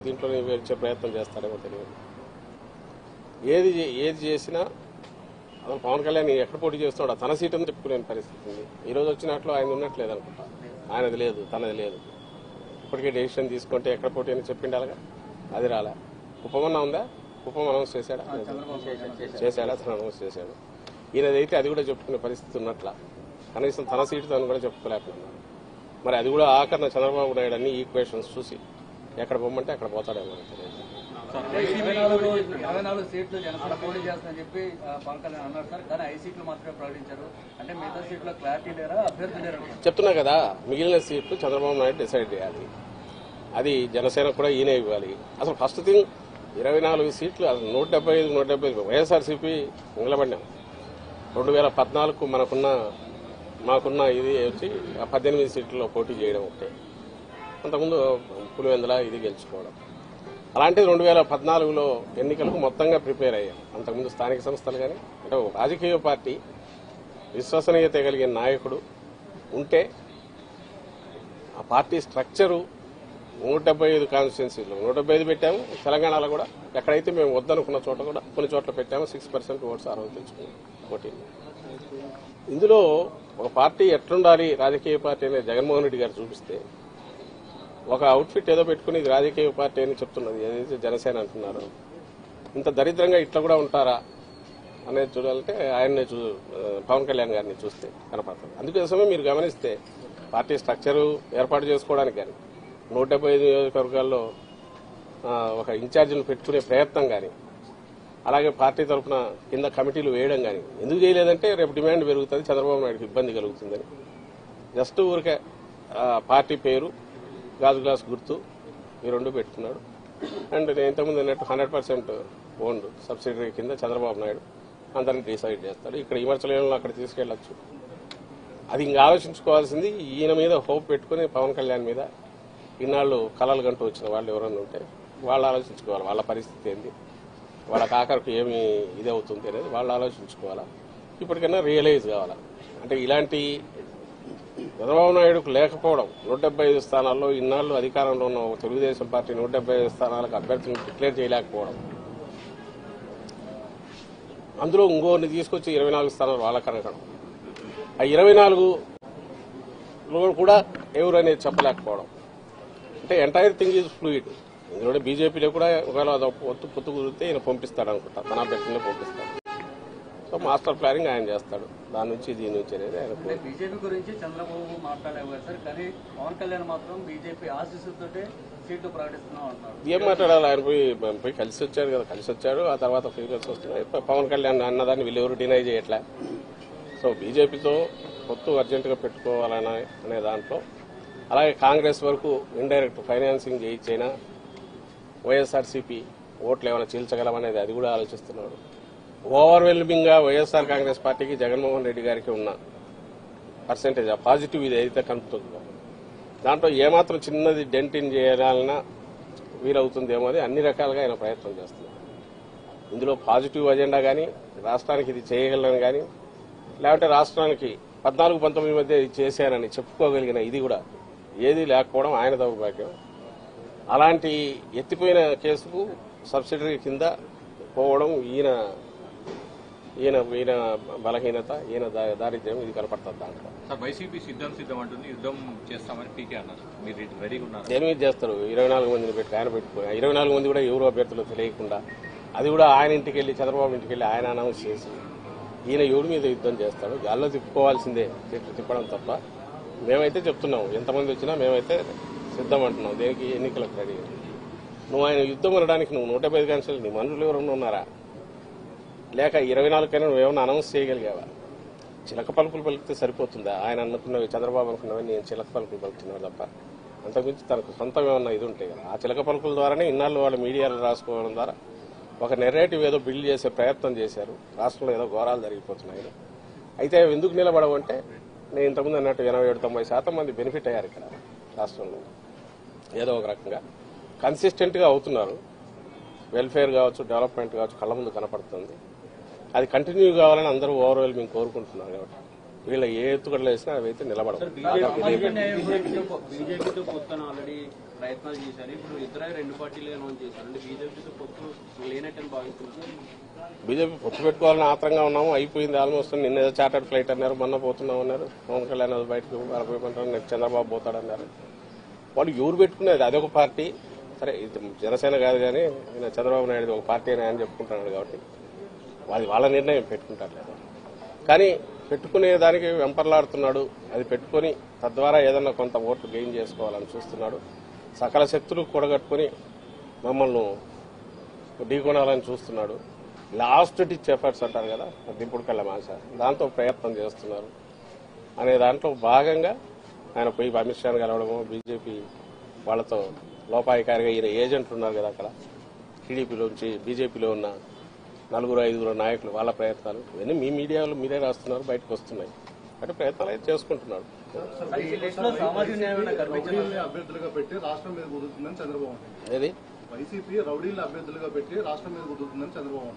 దీంట్లో వచ్చే ప్రయత్నం చేస్తారేమో తెలియదు. ఏది చేసినా అసలు పవన్ కళ్యాణ్ ఎక్కడ పోటీ చేస్తున్నాడు తన సీట్ అని చెప్పుకునే పరిస్థితి ఉంది. ఈ రోజు వచ్చినట్లు ఆయన ఉన్నట్లేదు అనుకుంటా. ఆయనది లేదు, తనది లేదు. ఇప్పటికే డెసిషన్ తీసుకుంటే ఎక్కడ పోటీ అని చెప్పిండాలిగా, అది రాలే. కుప్పమన్నా ఉందా? కుప్పం అనౌన్స్ చేశాడా? తను అనౌన్స్ చేశాడు. ఈయనదైతే అది కూడా చెప్పుకునే పరిస్థితి ఉన్నట్ల. కనీసం తన సీటు తను కూడా చెప్పుకోలేకపోతున్నాడు. మరి అది కూడా ఆఖరణ చంద్రబాబు నాయుడు అన్ని ఈక్వేషన్స్ చూసి ఎక్కడ పోమంటే అక్కడ పోతాడేమో తెలియదు. 24 సీట్లు జనసేన పోటీ చేస్తానని చెప్పి పవన్ కళ్యాణ్ అన్నారు సార్, కానీ 5 సీట్లు మాత్రమే ప్రకటించారు. అంటే మిగతా సీట్లో క్లారిటీ లేరా, అభ్యర్థి లేరా? చెప్తున్నా కదా, మిగిలిన సీట్లు చంద్రబాబు నాయుడు డిసైడ్ చేయాలి. అది జనసేన కూడా ఈయనే ఇవ్వాలి. అసలు ఫస్ట్ థింగ్ 24 సీట్లు, అసలు 175 వైఎస్ఆర్సీపీ నిలబడినాం. 2014 మాకున్న ఇది వచ్చి 18 సీట్లలో పోటీ చేయడం ఒకటే. అంతకుముందు పులివెందుల ఇది గెలుచుకోవడం. అలాంటిది 2014లో ఎన్నికలకు మొత్తంగా ప్రిపేర్ అయ్యాం. అంతకుముందు స్థానిక సంస్థలు కానీ అంటే రాజకీయ పార్టీ విశ్వసనీయత కలిగిన నాయకుడు ఉంటే ఆ పార్టీ స్ట్రక్చరు 175 కాన్స్టిట్యున్సీలు 175 పెట్టాము. తెలంగాణలో కూడా ఎక్కడైతే మేము వద్దనుకున్న చోట కూడా కొన్ని చోట్ల పెట్టాము. 6% ఓట్స్ ఆ రోజు తెచ్చుకున్నాం పోటీ. ఇందులో ఒక పార్టీ ఎట్లుండాలి రాజకీయ పార్టీ అనేది జగన్మోహన్ రెడ్డి గారు చూపిస్తే, ఒక అవుట్ఫిట్ ఏదో పెట్టుకుని ఇది రాజకీయ పార్టీ అని చెప్తున్నది ఏదైతే జనసేన అంటున్నారో, ఇంత దరిద్రంగా ఇట్లా కూడా ఉంటారా అనేది చూడాలంటే ఆయన్నే పవన్ కళ్యాణ్ గారిని చూస్తే కనపడుతుంది. అందుకోసమే మీరు గమనిస్తే పార్టీ స్ట్రక్చరు ఏర్పాటు చేసుకోవడానికి కానీ 175 నియోజకవర్గాల్లో ఒక ఇన్ఛార్జిని పెట్టుకునే ప్రయత్నం కానీ, అలాగే పార్టీ తరఫున కింద కమిటీలు వేయడం కానీ ఎందుకు చేయలేదంటే రేపు డిమాండ్ పెరుగుతుంది, చంద్రబాబు నాయుడుకి ఇబ్బంది కలుగుతుందని. జస్ట్ ఊరికే పార్టీ పేరు, గాజు గ్లాస్ గుర్తు ఈ రెండు పెట్టుకున్నాడు. అండ్ నేను ఇంతకుముందు అన్నట్టు 100% ఓన్డ్ సబ్సిడరీ కింద చంద్రబాబు నాయుడు అందరినీ డిసైడ్ చేస్తాడు. ఇక్కడ విమర్శలను అక్కడ తీసుకెళ్లొచ్చు. అది ఇంకా ఆలోచించుకోవాల్సింది ఈయన మీద హోప్ పెట్టుకుని పవన్ కళ్యాణ్ మీద ఇన్నాళ్ళు కలలు గంటూ వచ్చిన వాళ్ళు ఎవరన్నా ఉంటే వాళ్ళు ఆలోచించుకోవాలి. వాళ్ళ పరిస్థితి ఏంది, వాళ్ళకి ఆఖరికి ఏమి ఇది అవుతుంది అనేది వాళ్ళు ఆలోచించుకోవాలా. ఇప్పటికైనా రియలైజ్ కావాలా. అంటే ఇలాంటి చంద్రబాబు నాయుడుకు లేకపోవడం, 175 స్థానాల్లో ఇన్నాళ్లు అధికారంలో ఉన్న తెలుగుదేశం పార్టీ 175 స్థానాలకు అభ్యర్థులను డిక్లేర్ చేయలేకపోవడం, అందులో ఇంకోరిని తీసుకొచ్చి 24 స్థానాలు వాళ్ళకి అనగడం, ఆ 24లో కూడా ఎవరు అనేది చెప్పలేకపోవడం. అంటే ఎంటైర్ థింగ్ ఈజ్ ఫ్లూయిడ్. ఇందులో బీజేపీలో కూడా ఒకవేళ పొత్తు కుదిరితే ఈయన పంపిస్తాడు అనుకుంటా, తన అభ్యర్థులనే పంపిస్తాడు. సో మాస్టర్ ప్లానింగ్ ఆయన చేస్తాడు. దాని నుంచి దీని నుంచి అనేది ఆయన. బీజేపీ గురించి చంద్రబాబు మాట్లాడలేదు సార్, కానీ పవన్ కళ్యాణ్ మాత్రం బీజేపీ ఆశీస్సులతో సీట్లు ప్రకటిస్తున్నాం అంటున్నారు. ఏం మాట్లాడాలి? ఆయన పోయి కలిసి వచ్చాడు కదా, కలిసి వచ్చాడు. ఆ తర్వాత ఫీలింగ్స్ వస్తున్నాయి. పవన్ కళ్యాణ్ అన్నదాన్ని వీళ్ళెవరు డినై చేయట్లే. సో బీజేపీతో పొత్తు అర్జెంటుగా పెట్టుకోవాలనే దాంట్లో, అలాగే కాంగ్రెస్ వరకు ఇండైరెక్ట్ ఫైనాన్సింగ్ చేయించైనా వైఎస్ఆర్సీపీ ఓట్లు ఏమైనా చీల్చగలమనేది అది కూడా ఆలోచిస్తున్నాడు. ఓవర్వెల్మింగ్ గా వైఎస్ఆర్ కాంగ్రెస్ పార్టీకి జగన్మోహన్ రెడ్డి గారికి ఉన్న పర్సెంటేజ్ ఆ పాజిటివ్ ఇది అయితే కనుపుతుందో దాంట్లో ఏమాత్రం చిన్నది డెంటిన్ చేయాలన్నా వీలవుతుందేమో అని అన్ని రకాలుగా ఆయన ప్రయత్నం చేస్తున్నారు. ఇందులో పాజిటివ్ అజెండా కానీ, రాష్ట్రానికి ఇది చేయగలను కానీ, లేకపోతే రాష్ట్రానికి 14-19 మధ్య ఇది చేశానని చెప్పుకోగలిగిన ఇది కూడా ఏది లేకపోవడం ఆయన దౌర్భాగ్యం. అలాంటి ఎత్తిపోయిన కేసుకు సబ్సిడరీ కింద పోవడం ఈయన బలహీనత, ఈయన దారిద్ర్యం ఇది కనపడుతుంది దాంట్లో. వైసీపీ సిద్ధం అంటుంది, యుద్ధం చేస్తామని పీకే అన్నారు. మీరు రెడీగా ఉన్నారు? దేని మీద చేస్తారు? 24 మందిని పెట్టి ఆయన పెట్టుకుని 24 మంది కూడా ఎవరు అభ్యర్థులు తెలియకుండా, అది కూడా ఆయన ఇంటికి వెళ్లి చంద్రబాబు ఇంటికి వెళ్లి ఆయన అనౌన్స్ చేసి ఈయన ఎవరి మీద యుద్ధం చేస్తాడు? గాల్లో తిప్పుకోవాల్సిందే, తిప్పడం తప్ప. మేమైతే చెప్తున్నాం, ఎంతమంది వచ్చినా మేమైతే సిద్ధం అంటున్నాం. దేనికి? ఎన్నికలకు రెడీ. నువ్వు ఆయన యుద్ధం అనడానికి నువ్వు 175 కాన్స్టిట్యూన్సీ నీ మనుషులు ఎవరన్నా ఉన్నారా? లేక 24 కైనా నువ్వేమన్నా అనౌన్స్ చేయగలిగావా? చిలక పలుకులు పలికితే సరిపోతుందా? ఆయన అనుకున్నవి, చంద్రబాబు అనుకున్నవి నేను చిలక పలుకులు పలుకుతున్నాను తప్ప అంతకుమించి తనకు సొంతం ఏమన్నా ఇది ఉంటాయి కదా. ఆ చిలక పలుకుల ద్వారానే ఇన్నాళ్ళు వాళ్ళు మీడియాలో రాసుకోవడం ద్వారా ఒక నెరేటివ్ ఏదో బిల్డ్ చేసే ప్రయత్నం చేశారు. రాష్ట్రంలో ఏదో ఘోరాలు జరిగిపోతున్నాయి. అయితే ఎందుకు నిలబడవంటే నేను ఇంతకుముందు అన్నట్టు 87-90% మంది బెనిఫిట్ అయ్యారు ఇక్కడ రాష్ట్రంలో. ఏదో ఒక రకంగా కన్సిస్టెంట్గా అవుతున్నారు. వెల్ఫేర్ కావచ్చు, డెవలప్మెంట్ కావచ్చు కళ్ళ ముందు కనపడుతుంది. అది కంటిన్యూ కావాలని అందరూ ఓవర్వెల్మింగ్ కోరుకుంటున్నారు. కాబట్టి వీళ్ళ ఏ ఎత్తుగడలు వేసినా అవి అయితే నిలబడవు. బీజేపీతో పొత్తున ఆల్రెడీ ప్రయత్నాలు చేశారు. ఇప్పుడు ఇద్దరు రెండు పార్టీలుగా అనౌన్స్ చేశారు. అంటే బీజేపీతో పొత్తు లేనట్టని భావిస్తున్నారు. బీజేపీ పొత్తు పెట్టుకోవాలని ఆత్రంగా ఉన్నాము, అయిపోయింది ఆల్మోస్ట్. నిన్న ఏదో చార్టర్డ్ ఫ్లైట్ అన్నారు, మొన్న పోతున్నాం అన్నారు. పవన్ కళ్యాణ్ బయటకు పోయిపోతారు, నెక్స్ట్ చంద్రబాబు పోతాడన్నారు. వాళ్ళు ఎవరు పెట్టుకునేది అదొక పార్టీ. సరే ఇది జనసేన కాదు కానీ చంద్రబాబు నాయుడు ఒక పార్టీ అని ఆయన చెప్పుకుంటున్నాడు కాబట్టి వాళ్ళ నిర్ణయం పెట్టుకుంటారు లేదా. కానీ పెట్టుకునే దానికి వెంపర్లాడుతున్నాడు. అది పెట్టుకుని తద్వారా ఏదన్నా కొంత ఓట్లు గెయిన్ చేసుకోవాలని చూస్తున్నాడు. సకల శక్తులు కూడగట్టుకుని మమ్మల్ని ఢీకొనాలని చూస్తున్నాడు. లాస్ట్ డిచ్ ఎఫర్ట్స్ అంటారు కదా, దింపుడు కళ్ళ మాస, దాంతో ప్రయత్నం చేస్తున్నారు అనే దాంట్లో భాగంగా ఆయన పోయి అమిత్ షాను కలవడము, బీజేపీ వాళ్ళతో లోపాయికారిగా ఈయన ఏజెంట్లు ఉన్నారు కదా అక్కడ టీడీపీలోంచి బీజేపీలో ఉన్న 4-5 నాయకులు, వాళ్ళ ప్రయత్నాలు ఇవన్నీ మీ మీడియాలో మీరే రాస్తున్నారు, బయటకు వస్తున్నాయి. అంటే ప్రయత్నాలు అయితే చేసుకుంటున్నాడు. ఈ లిస్ట్ లో సామాజిక న్యాయం కనిపించింది. అభ్యర్థులుగా పెట్టి రాష్ట్రం మీద కుదురుతుందని చంద్రబాబు. ఏది వైసీపీ రౌడీలను అభ్యర్థులుగా పెట్టి రాష్ట్రం మీద కుదురుతుందని చంద్రబాబు.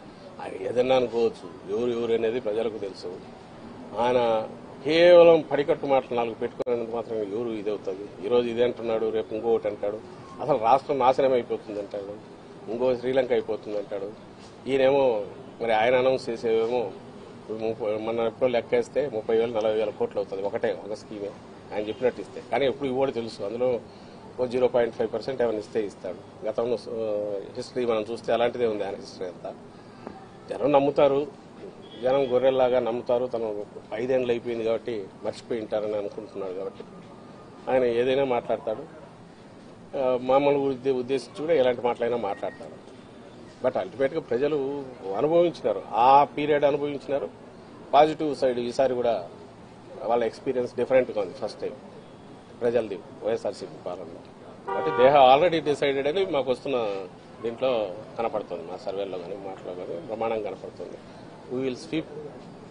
అది ఏదన్నా అనుకోవచ్చు, ఎవరు అనేది ప్రజలకు తెలుసు. ఆయన కేవలం పడికట్టు మాటలు 4 పెట్టుకునేందుకు మాత్రం ఎవరు ఇది అవుతుంది. ఈరోజు ఇది అంటున్నాడు, రేపు ఇంకొకటి అంటాడు. అసలు రాష్ట్రం నాశనం అయిపోతుంది అంటాడు, ఇంకో శ్రీలంక అయిపోతుంది అంటాడు. ఈయనేమో మరి ఆయన అనౌన్స్ చేసేవేమో మన ఎప్పుడు లెక్కేస్తే 30,000-40,000 కోట్లు అవుతుంది ఒక స్కీమే ఆయన చెప్పినట్టు ఇస్తే. కానీ ఎప్పుడు ఇవ్వడు తెలుసు, అందులో 0.5% ఏమైనా ఇస్తే ఇస్తాడు. గతంలో హిస్టరీ మనం చూస్తే అలాంటిదే ఉంది ఆయన హిస్టరీ అంతా. జనం నమ్ముతారు, జనం గొర్రెల్లాగా నమ్ముతారు. తను 5 ఏళ్ళు అయిపోయింది కాబట్టి మర్చిపోయి ఉంటారని అనుకుంటున్నాడు కాబట్టి ఆయన ఏదైనా మాట్లాడతాడు. మామూలు ఉద్దేశించి కూడా ఎలాంటి మాటలైనా మాట్లాడతాడు. బట్ అల్టిమేట్గా ప్రజలు అనుభవించినారు, ఆ పీరియడ్ అనుభవించినారు. పాజిటివ్ సైడ్ ఈసారి కూడా వాళ్ళ ఎక్స్పీరియన్స్ డిఫరెంట్గా ఉంది. ఫస్ట్ టైం ప్రజలది వైఎస్ఆర్సీపీ పాలనలో. కాబట్టి దే హావ్ ఆల్రెడీ డిసైడెడ్ అని మాకు వస్తున్న దీంట్లో కనపడుతుంది. మా సర్వేలో కానీ మాటలో కానీ ప్రమాణం కనపడుతుంది. We will sweep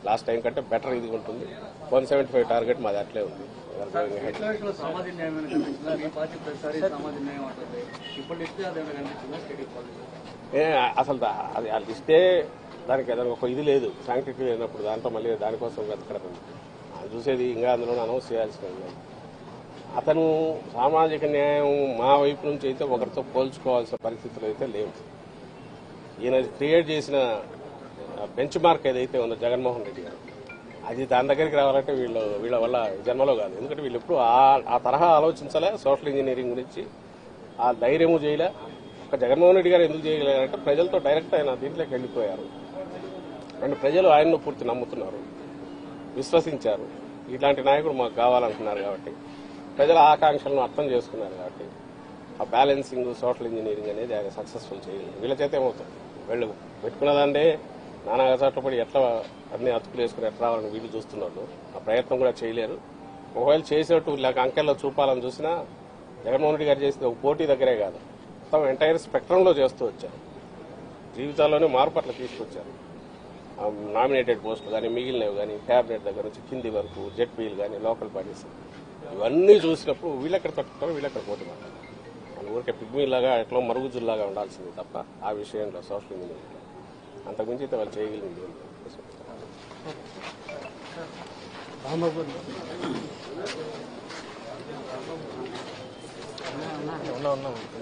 last time కంటే బెటర్ ఇది ఉంటుంది. 175 టార్గెట్ మాది అట్లే ఉంది. సామాజిక న్యాయం కనిపించిందా? మీ పార్టీ ప్రతిసారి సామాజిక న్యాయం ఉంటుంది, ఇప్పుడు ఇస్తే అదేమైనా కనిపించిందా టీడీపీ పార్టీ? అసలు అది ఆ లిస్టే దానికి ఏదైనా ఒక ఇది లేదు, శాంక్టిటీ లేనప్పుడు దాంట్లో మళ్ళీ దానికోసం వెతకడం అది చూసేది ఇంకా అందులో అనౌన్స్ చేయాల్సి ఉంది. అతను సామాజిక న్యాయం మా వైపు నుంచి అయితే ఒకరితో పోల్చుకోవాల్సిన పరిస్థితులు అయితే లేవు. ఈయన క్రియేట్ చేసిన బెంచ్ మార్క్ ఏదైతే ఉందో జగన్మోహన్ రెడ్డి గారు, అది దాని దగ్గరికి రావాలంటే వీళ్ళ వల్ల జన్మలో కాదు. ఎందుకంటే వీళ్ళు ఎప్పుడు ఆ తరహా ఆలోచించలే. సోషల్ ఇంజనీరింగ్ గురించి ఆ ధైర్యము చేయలే. ఒక జగన్మోహన్ రెడ్డి గారు ఎందుకు చేయగలిగారంటే ప్రజలతో డైరెక్ట్ ఆయన దీంట్లోకి వెళ్ళిపోయారు. అండ్ ప్రజలు ఆయన్ను పూర్తి నమ్ముతున్నారు, విశ్వసించారు. ఇట్లాంటి నాయకుడు మాకు కావాలంటున్నారు కాబట్టి ప్రజల ఆకాంక్షలను అర్థం చేసుకున్నారు కాబట్టి ఆ బ్యాలెన్సింగ్ సోషల్ ఇంజనీరింగ్ అనేది ఆయన సక్సెస్ఫుల్ చేయలేదు. వీళ్ళ చేత ఏమవుతుంది, వీళ్ళు పెట్టుకున్నదంటే నానా గజాట్లో పడి ఎట్లా అన్ని అతుకులు వేసుకుని ఎట్లా రావాలని వీళ్ళు చూస్తున్నారు. ఆ ప్రయత్నం కూడా చేయలేరు. ఒకవేళ చేసేట్టు లేక అంకెల్లో చూపాలని చూసినా జగన్మోహన్ రెడ్డి గారు చేసింది ఒక పోటీ దగ్గరే కాదు, మొత్తం ఎంటైర్ స్పెక్ట్రంలో చేస్తూ వచ్చారు. జీవితాల్లోనే మార్పు అట్లా తీసుకొచ్చారు. నామినేటెడ్ పోస్టులు కానీ మిగిలినవి కానీ క్యాబినెట్ దగ్గర నుంచి కింది వరకు జెడ్పీలు కానీ లోకల్ బాడీస్ ఇవన్నీ చూసినప్పుడు వీళ్ళెక్కడ తట్టుకుంటారు, వీళ్ళెక్కడ పోటీ మాట్లాడారు. మన ఊరికే పిగ్మీలాగా ఎట్లా మరుగుజుల్లాగా ఉండాల్సింది తప్ప ఆ విషయంలో సోషల్ ఇంజనీరింగ్ అంతకుమించి అయితే వాళ్ళు చేయగలిగింది. ఉన్నాం